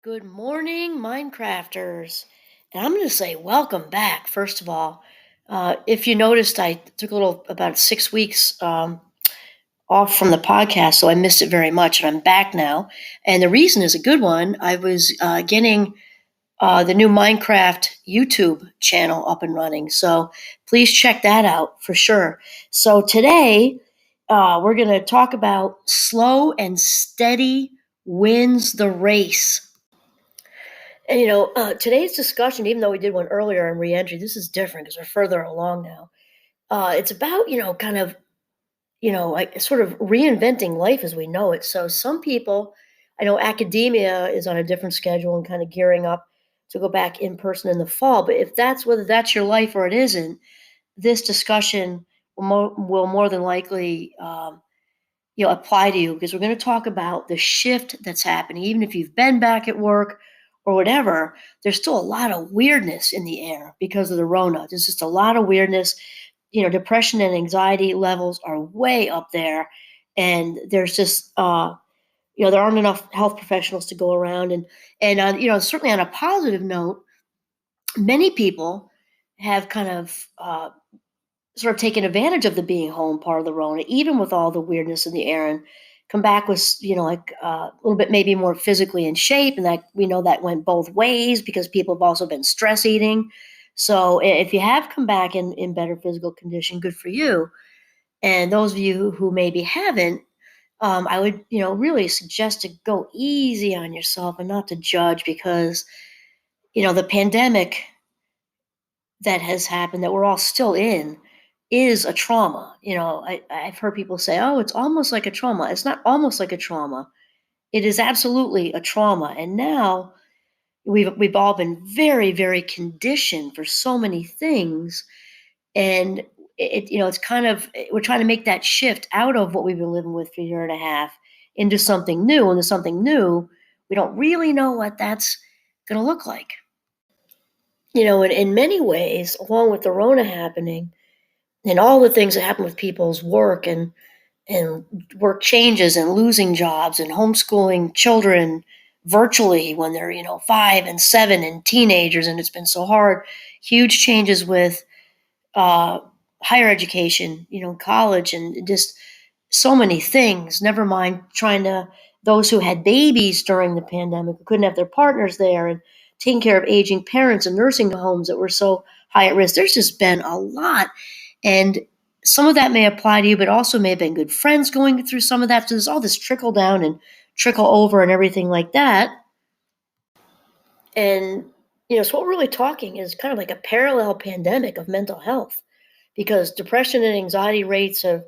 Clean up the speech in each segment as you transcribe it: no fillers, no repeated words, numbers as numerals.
Good morning, Minecrafters. And I'm going to say welcome back, first of all. If you noticed, I took a little, about 6 weeks off from the podcast, so I missed it very much, and I'm back now. And the reason is a good one. I was getting the new Minecraft YouTube channel up and running, so please check that out for sure. So today, we're going to talk about slow and steady wins the race. And today's discussion, even though we did one earlier on reentry, this is different because we're further along now. It's about kind of like sort of reinventing life as we know it. So some people, I know academia is on a different schedule and kind of gearing up to go back in person in the fall. But if that's whether that's your life or it isn't, this discussion will more than likely apply to you because we're going to talk about the shift that's happening. Even if you've been back at work or whatever, there's still a lot of weirdness in the air because of the Rona. There's just a lot of weirdness. Depression and anxiety levels are way up there, and there's just there aren't enough health professionals to go around, and certainly on a positive note, many people have kind of sort of taken advantage of the being home part of the Rona, even with all the weirdness in the air, and come back with, like a little bit maybe more physically in shape. And that we know that went both ways because people have also been stress eating. So if you have come back in better physical condition, good for you. And those of you who maybe haven't, I would, really suggest to go easy on yourself and not to judge because, the pandemic that has happened that we're all still in is a trauma. I've heard people say, oh, it's almost like a trauma. It's not almost like a trauma. It is absolutely a trauma. And now we've all been very, very conditioned for so many things. And it's kind of we're trying to make that shift out of what we've been living with for a year and a half into something new. And the something new, we don't really know what that's gonna look like. In many ways, along with the Rona happening, and all the things that happen with people's work and work changes and losing jobs and homeschooling children virtually when they're 5 and 7 and teenagers, and it's been so hard. Huge changes with uh, higher education, college, and just so many things. Never mind trying to those who had babies during the pandemic who couldn't have their partners there, and taking care of aging parents and nursing homes that were so high at risk. There's just been a lot, and some of that may apply to you, but also may have been good friends going through some of that. So there's all this trickle down and trickle over and everything like that. And so what we're really talking is kind of like a parallel pandemic of mental health, because depression and anxiety rates have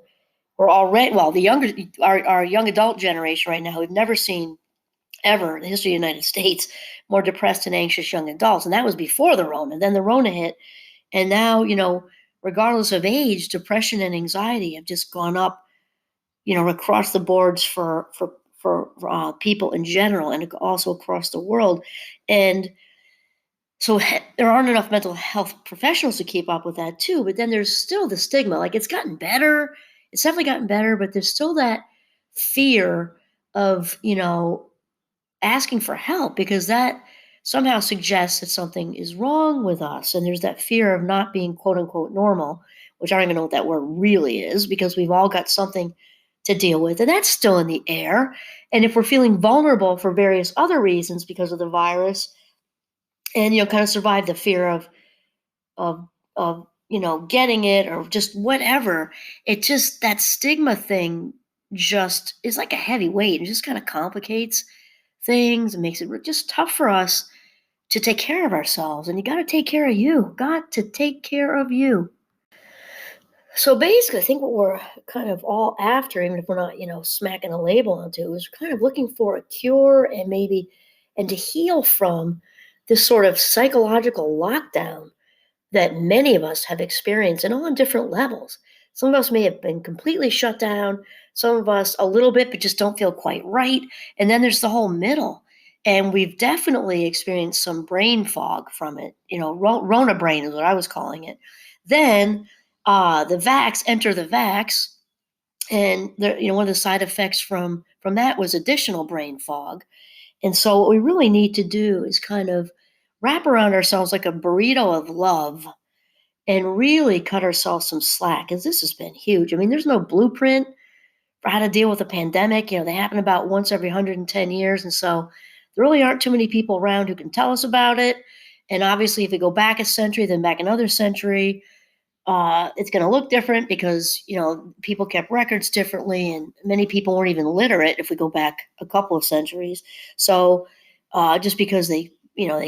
were already, well, the younger our young adult generation right now, we've never seen ever in the history of the United States more depressed and anxious young adults, and that was before the Rona. Then the Rona hit, and now regardless of age, depression and anxiety have just gone up, across the boards for people in general, and also across the world. And so there aren't enough mental health professionals to keep up with that too. But then there's still the stigma. Like it's gotten better. It's definitely gotten better, but there's still that fear of, asking for help because that somehow suggests that something is wrong with us. And there's that fear of not being quote unquote normal, which I don't even know what that word really is because we've all got something to deal with. And that's still in the air. And if we're feeling vulnerable for various other reasons because of the virus, and kind of survive the fear of getting it or just whatever, it just that stigma thing just is like a heavy weight. It just kind of complicates things and makes it just tough for us to take care of ourselves. And you got to take care of you. Got to take care of you. So basically, I think what we're kind of all after, even if we're not, smacking a label onto, is kind of looking for a cure and to heal from this sort of psychological lockdown that many of us have experienced, and all on different levels. Some of us may have been completely shut down, some of us a little bit, but just don't feel quite right. And then there's the whole middle. And we've definitely experienced some brain fog from it. Rona brain is what I was calling it. Then enter the vax, and one of the side effects from that was additional brain fog. And so what we really need to do is kind of wrap around ourselves like a burrito of love and really cut ourselves some slack, because this has been huge. I mean, there's no blueprint for how to deal with a pandemic. They happen about once every 110 years. And so there really aren't too many people around who can tell us about it. And obviously, if we go back a century, then back another century, it's going to look different because people kept records differently, and many people weren't even literate if we go back a couple of centuries. So just because they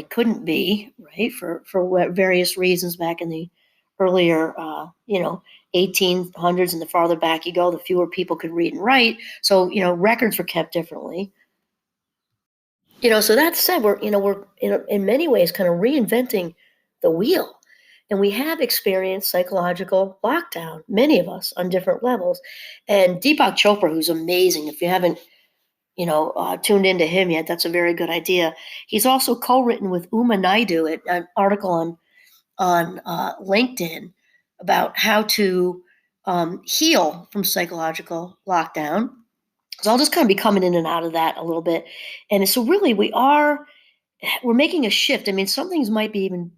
couldn't be, right, for various reasons back in the earlier 1800s, and the farther back you go, the fewer people could read and write. So records were kept differently. So that said, we're in many ways kind of reinventing the wheel. And we have experienced psychological lockdown, many of us on different levels. And Deepak Chopra, who's amazing, if you haven't, tuned into him yet, that's a very good idea. He's also co-written with Uma Naidu an article on LinkedIn about how to heal from psychological lockdown. So I'll just kind of be coming in and out of that a little bit. And so really we're making a shift. I mean, some things might be even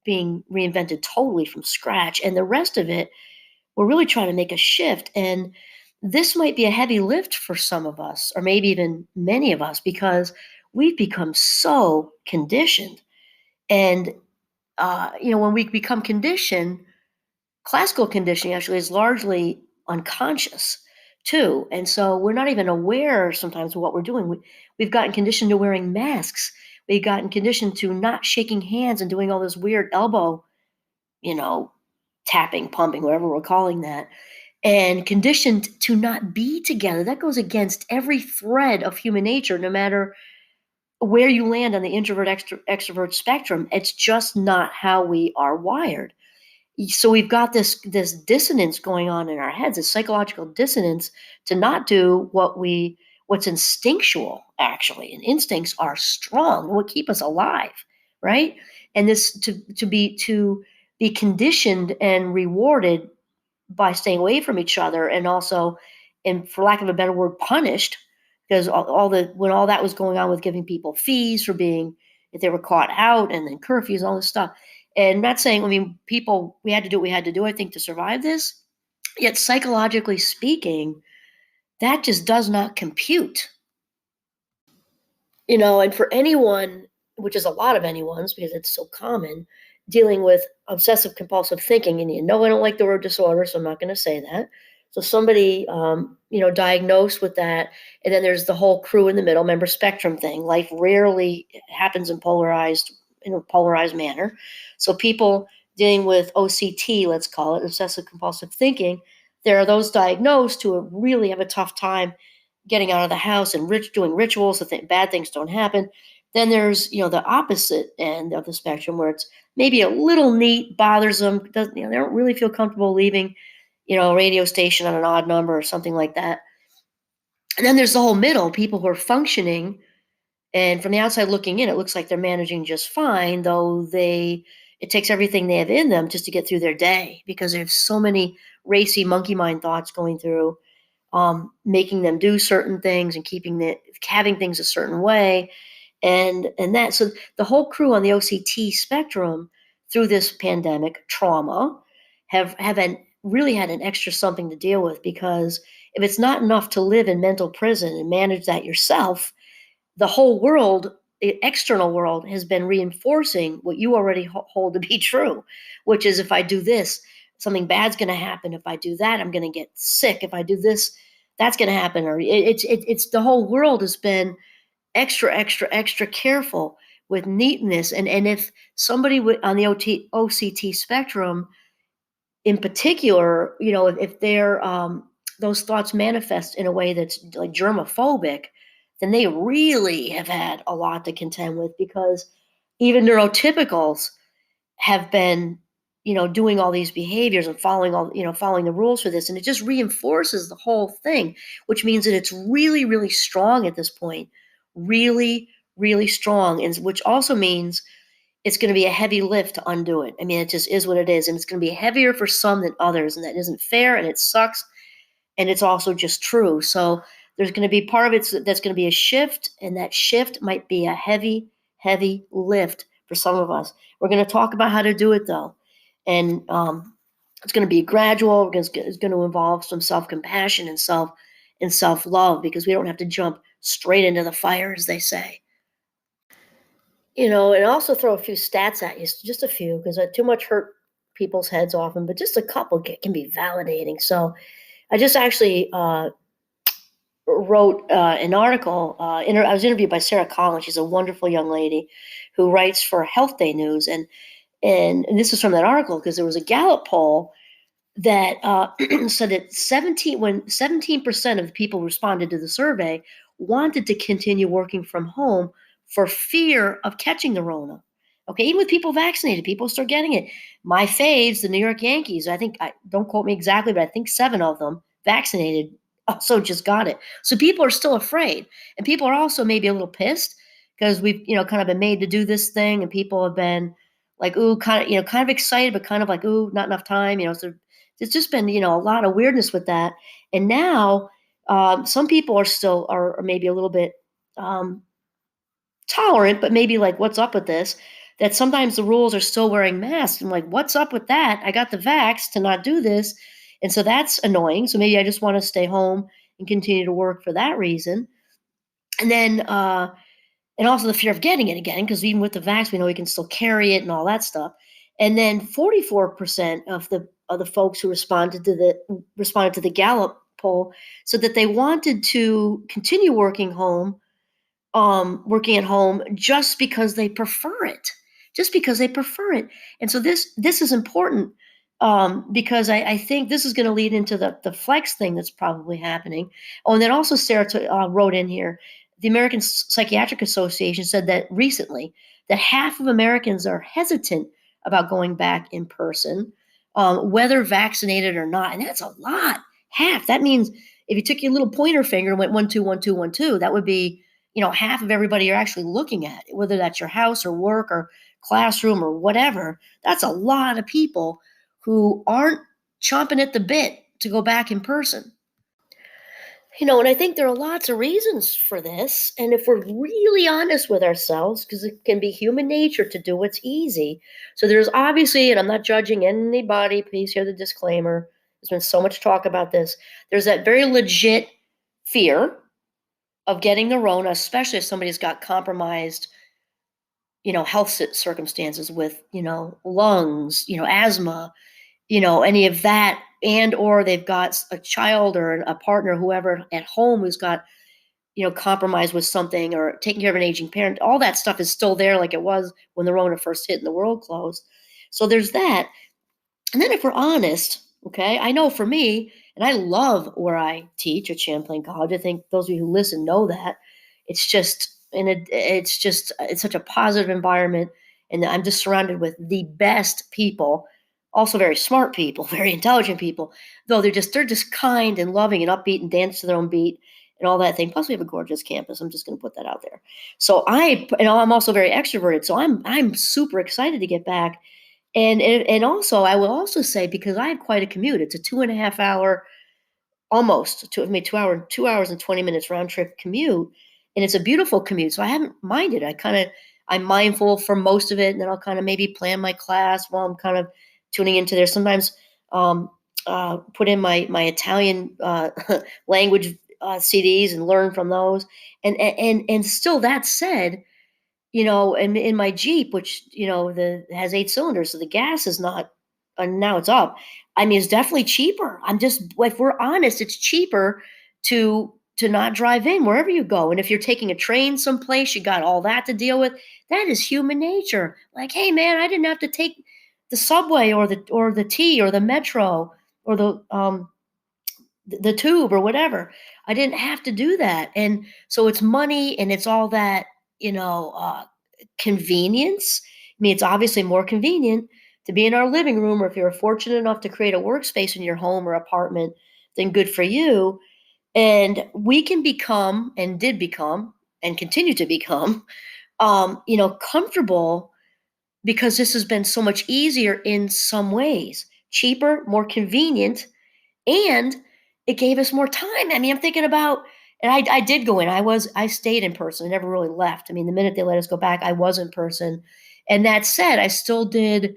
being reinvented totally from scratch. And the rest of it, we're really trying to make a shift. And this might be a heavy lift for some of us, or maybe even many of us, because we've become so conditioned. And, when we become conditioned, classical conditioning actually is largely unconscious too. And so we're not even aware sometimes of what we're doing. We've gotten conditioned to wearing masks. We've gotten conditioned to not shaking hands and doing all this weird elbow, you know, tapping, pumping, whatever we're calling that, and conditioned to not be together. That goes against every thread of human nature, no matter where you land on the introvert extrovert spectrum. It's just not how we are wired. So we've got this dissonance going on in our heads, a psychological dissonance to not do what's instinctual, actually. And instincts are strong and what keep us alive, right? And this to be conditioned and rewarded by staying away from each other, and also, and for lack of a better word, punished, because when all that was going on with giving people fees for being, if they were caught out, and then curfews, all this stuff. And not saying, I mean, people, we had to do what we had to do, I think, to survive this. Yet psychologically speaking, that just does not compute. And for anyone, which is a lot of anyone's because it's so common, dealing with obsessive compulsive thinking, and I don't like the word disorder, so I'm not going to say that. So somebody, diagnosed with that, and then there's the whole crew in the middle, remember spectrum thing. Life rarely happens in a polarized manner. So people dealing with OCT, let's call it, obsessive compulsive thinking, there are those diagnosed who really have a tough time getting out of the house and doing rituals so bad things don't happen. Then there's, the opposite end of the spectrum where it's maybe a little neat, bothers them, doesn't, they don't really feel comfortable leaving, a radio station on an odd number or something like that. And then there's the whole middle, people who are functioning, and from the outside looking in, it looks like they're managing just fine, though it takes everything they have in them just to get through their day, because there's so many racy monkey mind thoughts going through, making them do certain things and having things a certain way, and that. So the whole crew on the OCT spectrum through this pandemic trauma really had an extra something to deal with, because if it's not enough to live in mental prison and manage that yourself, the whole world, the external world, has been reinforcing what you already hold to be true, which is, if I do this, something bad's going to happen. If I do that, I'm going to get sick. If I do this, that's going to happen. Or it's the whole world has been extra, extra, extra careful with neatness. And if somebody on the OCT spectrum in particular, if they're those thoughts manifest in a way that's like germophobic, then they really have had a lot to contend with, because even neurotypicals have been, doing all these behaviors and following the rules for this. And it just reinforces the whole thing, which means that it's really, really strong at this point, really, really strong. And which also means it's going to be a heavy lift to undo it. I mean, it just is what it is. And it's going to be heavier for some than others. And that isn't fair, and it sucks. And it's also just true. So There's going to be part of it that's going to be a shift, and that shift might be a heavy, heavy lift for some of us. We're going to talk about how to do it though, and it's going to be gradual. It's going to involve some self compassion and self love because we don't have to jump straight into the fire, as they say. And also throw a few stats at you, just a few, because too much hurt people's heads often, but just a couple can be validating. So I just actually wrote an article. I was interviewed by Sarah Collins. She's a wonderful young lady who writes for Health Day News, and this is from that article because there was a Gallup poll that said that 17% of the people who responded to the survey wanted to continue working from home for fear of catching the Rona. Okay, even with people vaccinated, people start getting it. My faves, the New York Yankees, I think, don't quote me exactly, but I think 7 of them vaccinated also just got it. So people are still afraid. And people are also maybe a little pissed because we've, kind of been made to do this thing and people have been like, ooh, kind of excited, but kind of like, ooh, not enough time, so there's just been, a lot of weirdness with that. And now some people are maybe a little bit tolerant, but maybe like, what's up with this? That sometimes the rules are still wearing masks. I'm like, what's up with that? I got the vax to not do this. And so that's annoying. So maybe I just want to stay home and continue to work for that reason. And then, and also the fear of getting it again, because even with the vax, we know we can still carry it and all that stuff. And then 44% of the folks who responded to the Gallup poll said that they wanted to continue working at home just because they prefer it, And so this is important because I think this is going to lead into the flex thing that's probably happening. Oh, and then also Sarah wrote in here, the American Psychiatric Association said that recently that half of Americans are hesitant about going back in person, whether vaccinated or not, and that's a lot. Half. That means if you took your little pointer finger and went 1 2 1 2 1 2, that would be half of everybody you're actually looking at, whether that's your house or work or classroom or whatever. That's a lot of people who aren't chomping at the bit to go back in person. And I think there are lots of reasons for this. And if we're really honest with ourselves, because it can be human nature to do what's easy. So there's obviously, and I'm not judging anybody, please hear the disclaimer. There's been so much talk about this. There's that very legit fear of getting the Rona, especially if somebody's got compromised, health circumstances with, lungs, asthma, any of that, and or they've got a child or a partner, whoever at home who's got, compromised with something or taking care of an aging parent. All that stuff is still there like it was when the Rona first hit and the world closed. So there's that. And then if we're honest, okay, I know for me, and I love where I teach at Champlain College. I think those of you who listen know that. It's just, it's such a positive environment. And I'm just surrounded with the best people, also very smart people, very intelligent people, though they're just kind and loving and upbeat and dance to their own beat and all that thing. Plus we have a gorgeous campus. I'm just going to put that out there. So I'm also very extroverted. So I'm super excited to get back. And also, I will also say, because I have quite a commute, it's a 2.5 hour, almost 2 hours and 20 minutes round trip commute, and it's a beautiful commute. So I haven't minded. I'm mindful for most of it, and then I'll kind of maybe plan my class while I'm kind of tuning into there. Sometimes put in my Italian language CDs and learn from those. And still, that said, and in my Jeep, which, has 8 cylinders, so the gas is not, and now it's up. I mean, it's definitely cheaper. If we're honest, it's cheaper to not drive in wherever you go. And if you're taking a train someplace, you got all that to deal with. That is human nature. Like, hey man, I didn't have to take the subway or the T or the metro or the tube or whatever. I didn't have to do that. And so it's money and it's all that, convenience. I mean, it's obviously more convenient to be in our living room, or if you're fortunate enough to create a workspace in your home or apartment, then good for you. And we can become, and did become, and continue to become, comfortable because this has been so much easier in some ways, cheaper, more convenient, and it gave us more time. I mean, I'm thinking about, And I did go in. I stayed in person. I never really left. I mean, the minute they let us go back, I was in person. And that said, I still did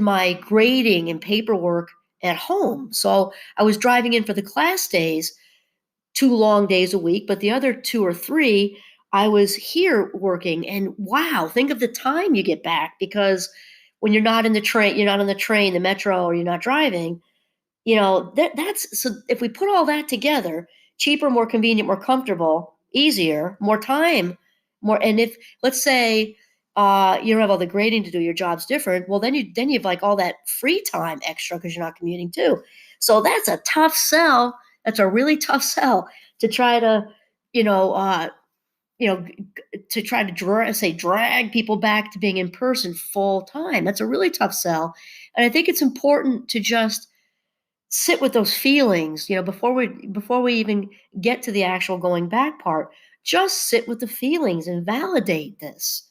my grading and paperwork at home. So I was driving in for the class days, 2 long days a week, but the other 2 or 3, I was here working. And wow, think of the time you get back, because when you're not on the train, the metro, or you're not driving, that's so if we put all that together, cheaper, more convenient, more comfortable, easier, more time, more. And if, let's say, you don't have all the grading to do, your job's different, well, then you've like all that free time extra because you're not commuting too. So that's a tough sell. That's a really tough sell to try to, you know, uh, to try to drag people back to being in person full time. That's a really tough sell. And I think it's important to just sit with those feelings, before we even get to the actual going back part. Just sit with the feelings and validate this.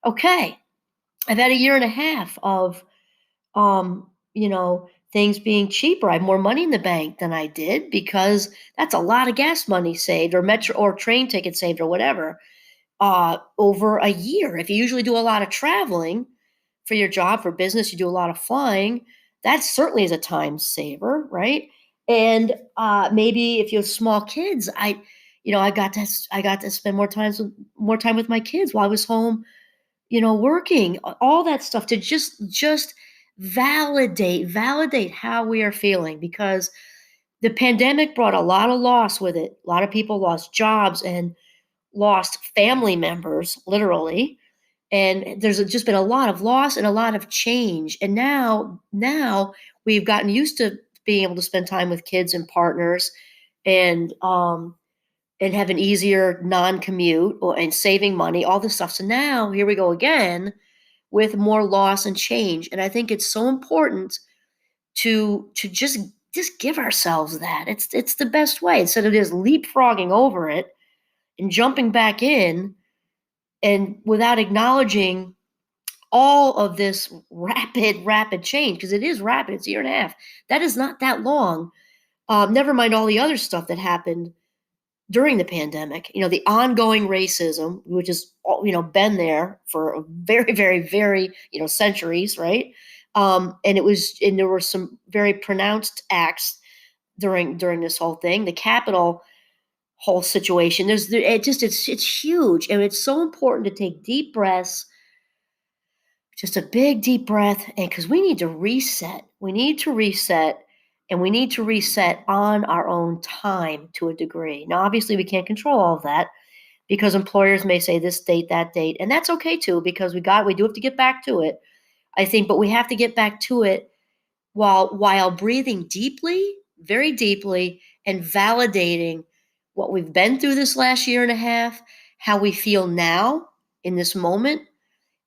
Okay, I've had a year and a half of things being cheaper. I have more money in the bank than I did, because that's a lot of gas money saved, or metro or train ticket saved, or whatever, over a year. If you usually do a lot of traveling for your job, for business, you do a lot of flying, that certainly is a time saver, right? And maybe if you have small kids, I got to spend more time with my kids while I was home, working, all that stuff, to just validate how we are feeling, because the pandemic brought a lot of loss with it. A lot of people lost jobs and lost family members, literally. And there's just been a lot of loss and a lot of change. And now we've gotten used to being able to spend time with kids and partners, and have an easier non-commute, and saving money, all this stuff. So now here we go again with more loss and change. And I think it's so important to just give ourselves that. It's the best way, instead of just leapfrogging over it and jumping back in, and without acknowledging all of this rapid change, because it is rapid. It's a year and a half. That is not that long. Never mind all the other stuff that happened during the pandemic. The ongoing racism, which has been there for a very, very, very centuries, right? And there were some very pronounced acts during this whole thing. The Capitol whole situation. It's huge, and it's so important to take deep breaths, just a big deep breath, and because we need to reset. We need to reset, and we need to reset on our own time to a degree. Now, obviously, we can't control all of that, because employers may say this date, that date, and that's okay too, because we do have to get back to it, I think, but we have to get back to it while breathing deeply, very deeply, and validating what we've been through this last year and a half, how we feel now in this moment,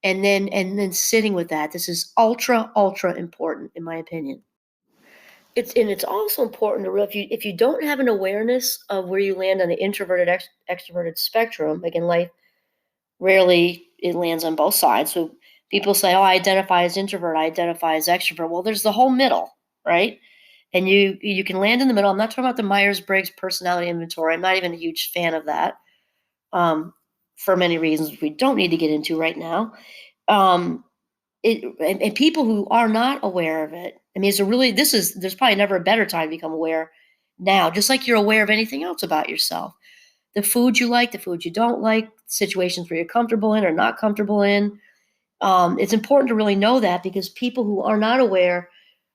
and then sitting with that. This is ultra important, in my opinion. It's also important to realize, if you don't have an awareness of where you land on the introverted extroverted spectrum, like in life, rarely it lands on both sides. So people say, "Oh, I identify as introvert, I identify as extrovert." Well, there's the whole middle, right? And you can land in the middle. I'm not talking about the Myers-Briggs personality inventory. I'm not even a huge fan of that, um, for many reasons we don't need to get into right now. Um, and people who are not aware of it. I mean, there's probably never a better time to become aware now, just like you're aware of anything else about yourself. The food you like, the food you don't like, situations where you're comfortable in or not comfortable in. It's important to really know that, because people who are not aware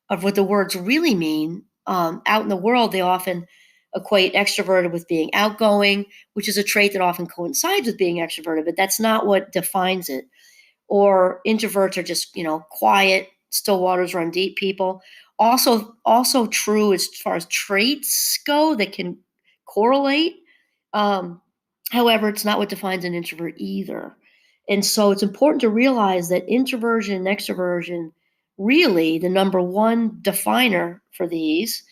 of what the words really mean, out in the world, they often equate extroverted with being outgoing, which is a trait that often coincides with being extroverted, but that's not what defines it. Or introverts are just, quiet, still waters run deep people. Also true as far as traits go that can correlate. Um, However, it's not what defines an introvert either. And so it's important to realize that introversion and extroversion, really the number one definer for these,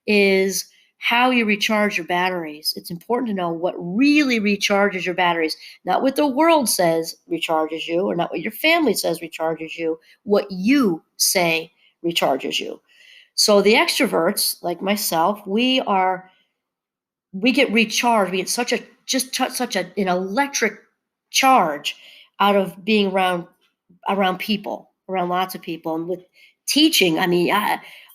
is how you recharge your batteries. It's important to know what really recharges your batteries, not what the world says recharges you, or not what your family says recharges you, what you say recharges you. So the extroverts, like myself, we are we get recharged. We get such an electric charge out of being around people, around lots of people, and with teaching. I mean,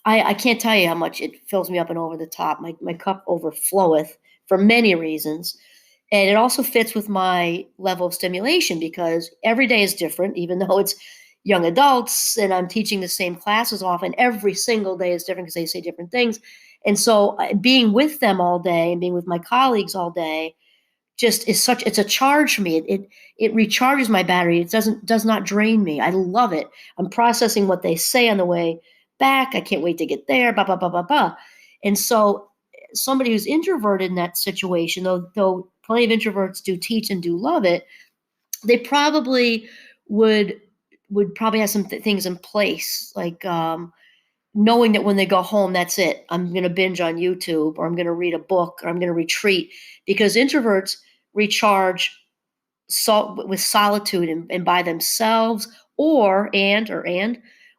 I can't tell you how much it fills me up and over the top. My cup overfloweth for many reasons. And it also fits with my level of stimulation because every day is different, even though it's young adults and I'm teaching the same classes often. Every single day is different because they say different things. And so being with them all day and being with my colleagues all day just is such it's a charge for me. It recharges my battery. It does not drain me. I love it. I'm processing what they say on the way back. I can't wait to get there. Blah blah blah blah blah. And so somebody who's introverted in that situation, though plenty of introverts do teach and do love it, they probably would probably have some things in place like knowing that when they go home, that's it. I'm going to binge on YouTube or I'm going to read a book or I'm going to retreat because introverts recharge with solitude and by themselves or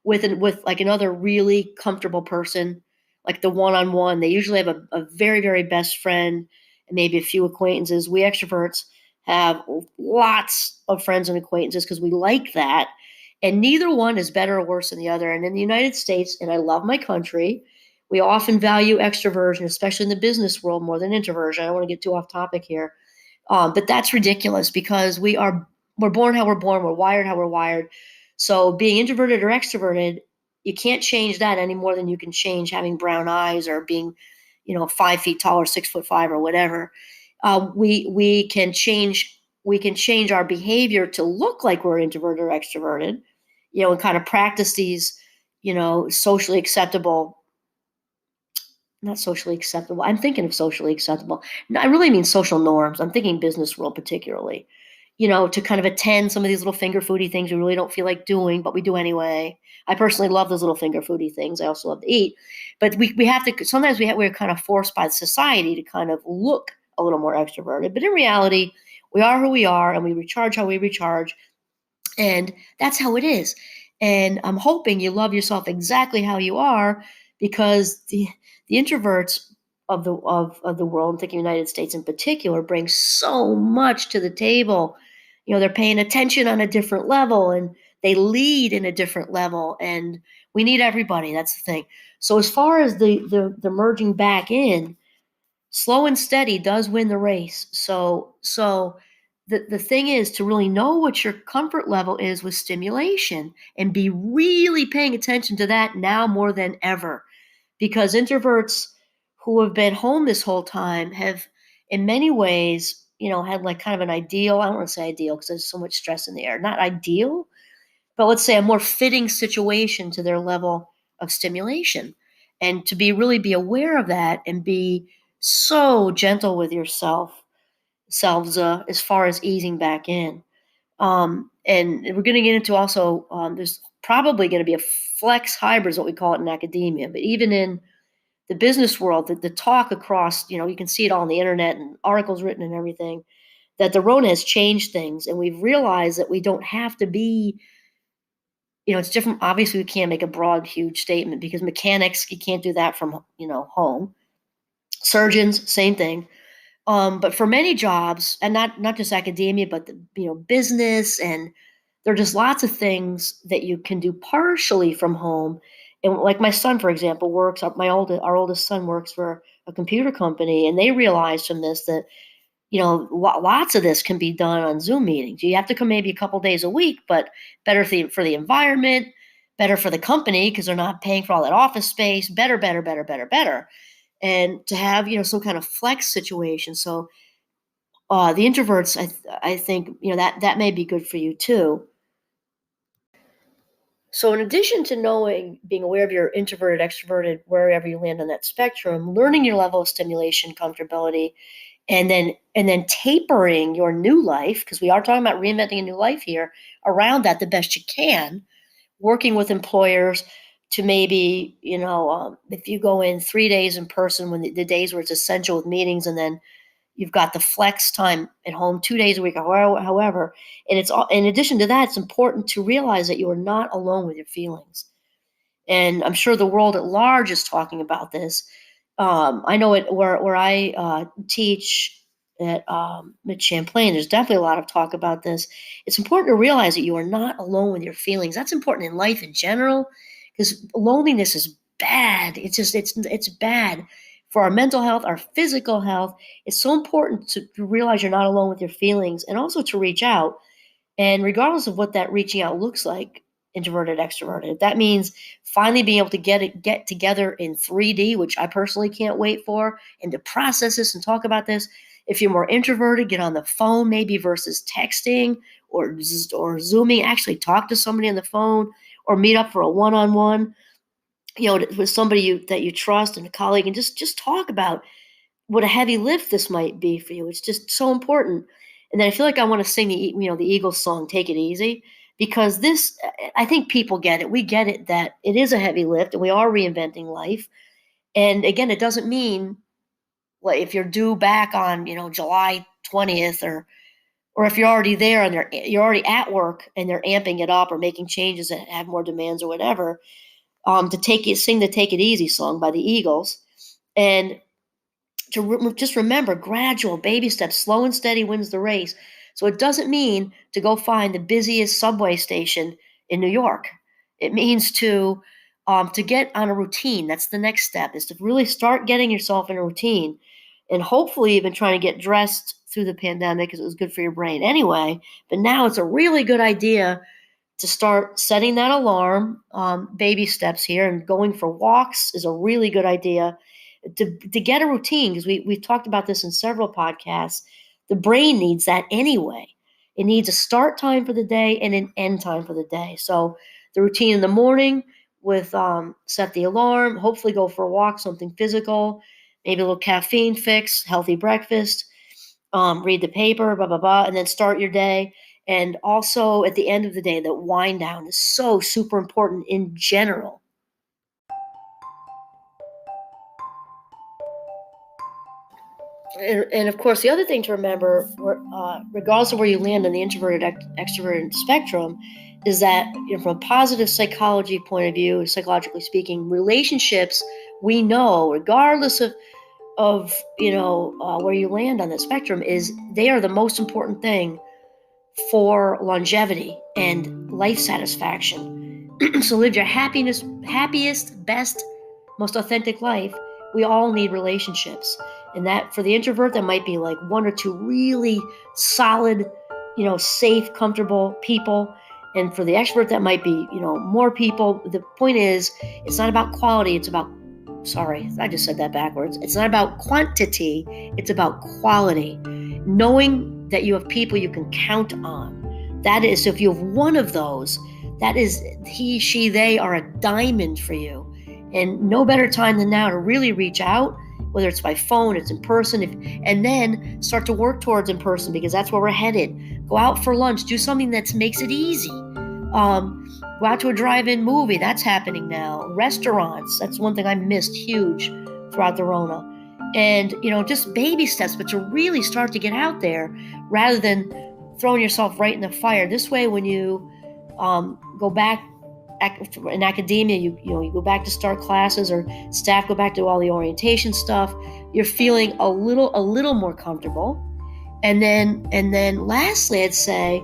with like another really comfortable person, like the one-on-one. They usually have a very, very best friend and maybe a few acquaintances. We extroverts have lots of friends and acquaintances because we like that. And neither one is better or worse than the other. And in the United States, and I love my country, we often value extroversion, especially in the business world, more than introversion. I don't want to get too off topic here. But that's ridiculous because we're born how we're born, we're wired how we're wired. So being introverted or extroverted, you can't change that any more than you can change having brown eyes or being, 5 feet tall or 6'5" or whatever. We can change our behavior to look like we're introverted or extroverted, and kind of practice these, socially acceptable not socially acceptable. I'm thinking of socially acceptable. No, I really mean social norms. I'm thinking business world particularly. To kind of attend some of these little finger foodie things we really don't feel like doing, but we do anyway. I personally love those little finger foodie things. I also love to eat, but we have to. Sometimes we're kind of forced by society to kind of look a little more extroverted, but in reality, we are who we are, and we recharge how we recharge, and that's how it is. And I'm hoping you love yourself exactly how you are because the introverts of the world, I'm thinking United States in particular, bring so much to the table. They're paying attention on a different level and they lead in a different level. And we need everybody. That's the thing. So as far as the merging back in, slow and steady does win the race. So the thing is to really know what your comfort level is with stimulation and be really paying attention to that now more than ever. Because introverts who have been home this whole time have, in many ways, had like kind of an ideal, I don't want to say ideal because there's so much stress in the air, not ideal, but let's say a more fitting situation to their level of stimulation. And to be aware of that and be so gentle with selves as far as easing back in. And we're going to get into also, there's probably going to be a flex hybrid, is what we call it in academia, but even in the business world, the talk across, you can see it all on the internet and articles written and everything, that the Rona has changed things. And we've realized that we don't have to be, it's different. Obviously, we can't make a broad, huge statement because mechanics, you can't do that from, home. Surgeons, same thing. But for many jobs, and not just academia, but business, and there are just lots of things that you can do partially from home. And like my son, for example, our oldest son works for a computer company, and they realized from this that lots of this can be done on Zoom meetings. You have to come maybe a couple days a week, but better for the environment, better for the company because they're not paying for all that office space. Better, better, better, better, better, and to have some kind of flex situation. So the introverts, I think that may be good for you too. So in addition to being aware of your introverted, extroverted, wherever you land on that spectrum, learning your level of stimulation, comfortability, and then tapering your new life, because we are talking about reinventing a new life here, around that the best you can, working with employers to maybe, if you go in 3 days in person when the days where it's essential with meetings, and then you've got the flex time at home 2 days a week, or however. And it's all, in addition to that, it's important to realize that you are not alone with your feelings. And I'm sure the world at large is talking about this. I know it where I teach at Champlain. There's definitely a lot of talk about this. It's important to realize that you are not alone with your feelings. That's important in life in general, because loneliness is bad. It's bad for our mental health, our physical health. It's so important to realize you're not alone with your feelings, and also to reach out. And regardless of what that reaching out looks like, introverted, extroverted, that means finally being able to get together in 3D, which I personally can't wait for, and to process this and talk about this. If you're more introverted, get on the phone maybe versus texting or zooming. Actually, talk to somebody on the phone or meet up for a one-on-one. With somebody that you trust and a colleague, and just talk about what a heavy lift this might be for you. It's just so important. And then I feel like I want to sing the Eagles song, "Take It Easy," because this, I think people get it. We get it that it is a heavy lift and we are reinventing life. And again, it doesn't mean like if you're due back on, July 20th or if you're already there and you're already at work and they're amping it up or making changes that have more demands or whatever, sing the "Take It Easy" song by the Eagles. And just remember, gradual baby steps, slow and steady wins the race. So it doesn't mean to go find the busiest subway station in New York. It means to get on a routine. That's the next step, is to really start getting yourself in a routine, and hopefully even trying to get dressed through the pandemic because it was good for your brain anyway. But now it's a really good idea to start setting that alarm, baby steps here, and going for walks is a really good idea to get a routine, because we've talked about this in several podcasts. The brain needs that anyway. It needs a start time for the day and an end time for the day. So the routine in the morning with set the alarm, hopefully go for a walk, something physical, maybe a little caffeine fix, healthy breakfast, read the paper, blah, blah, blah, and then start your day. And also at the end of the day, the wind down is so super important in general. And of course, the other thing to remember, regardless of where you land on the introverted extroverted spectrum, is that from a positive psychology point of view, psychologically speaking, relationships, we know, regardless of where you land on the spectrum, is they are the most important thing for longevity and life satisfaction. So live your happiest, best, most authentic life. We all need relationships. And that, for the introvert, that might be like one or two really solid, safe, comfortable people. And for the extrovert, that might be, more people. The point is, it's not about quality. Sorry, I just said that backwards. It's not about quantity. It's about quality. Knowing that you have people you can count on. That is, so if you have one of those, that is, he, she, they are a diamond for you. And no better time than now to really reach out, whether it's by phone, it's in person, and then start to work towards in person, because that's where we're headed. Go out for lunch, do something that makes it easy. Go out to a drive-in movie, that's happening now. Restaurants, that's one thing I missed huge throughout the Rona. And, just baby steps, but to really start to get out there rather than throwing yourself right in the fire. This way, when you go back in academia, you go back to start classes, or staff go back to all the orientation stuff, you're feeling a little more comfortable. And then lastly, I'd say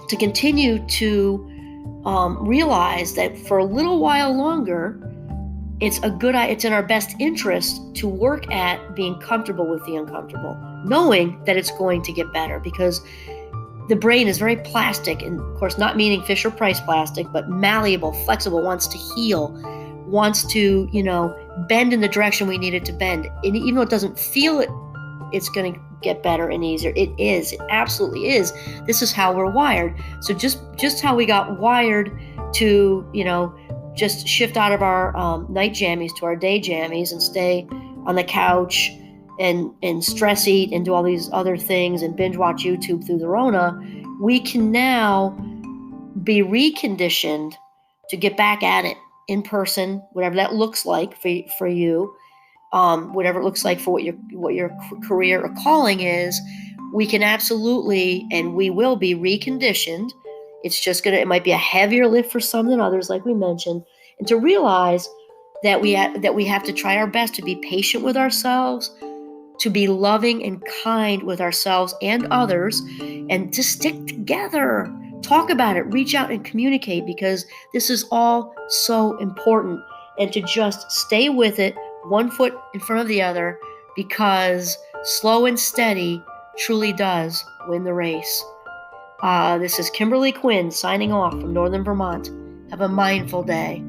to continue to realize that for a little while longer, it's in our best interest to work at being comfortable with the uncomfortable, knowing that it's going to get better, because the brain is very plastic, and of course not meaning Fisher Price plastic, but malleable, flexible, wants to heal, wants to, bend in the direction we need it to bend. And even though it doesn't feel it's going to get better and easier, it is. It absolutely is. This is how we're wired. So just how we got wired to, just shift out of our night jammies to our day jammies and stay on the couch and stress eat and do all these other things and binge watch YouTube through the Rona, we can now be reconditioned to get back at it in person, whatever that looks like for you, whatever it looks like for what your career or calling is. We can absolutely, and we will be reconditioned. It might be a heavier lift for some than others, like we mentioned, and to realize that we have to try our best to be patient with ourselves, to be loving and kind with ourselves and others, and to stick together. Talk about it, reach out and communicate, because this is all so important. And to just stay with it, one foot in front of the other, because slow and steady truly does win the race. This is Kimberly Quinn signing off from Northern Vermont. Have a mindful day.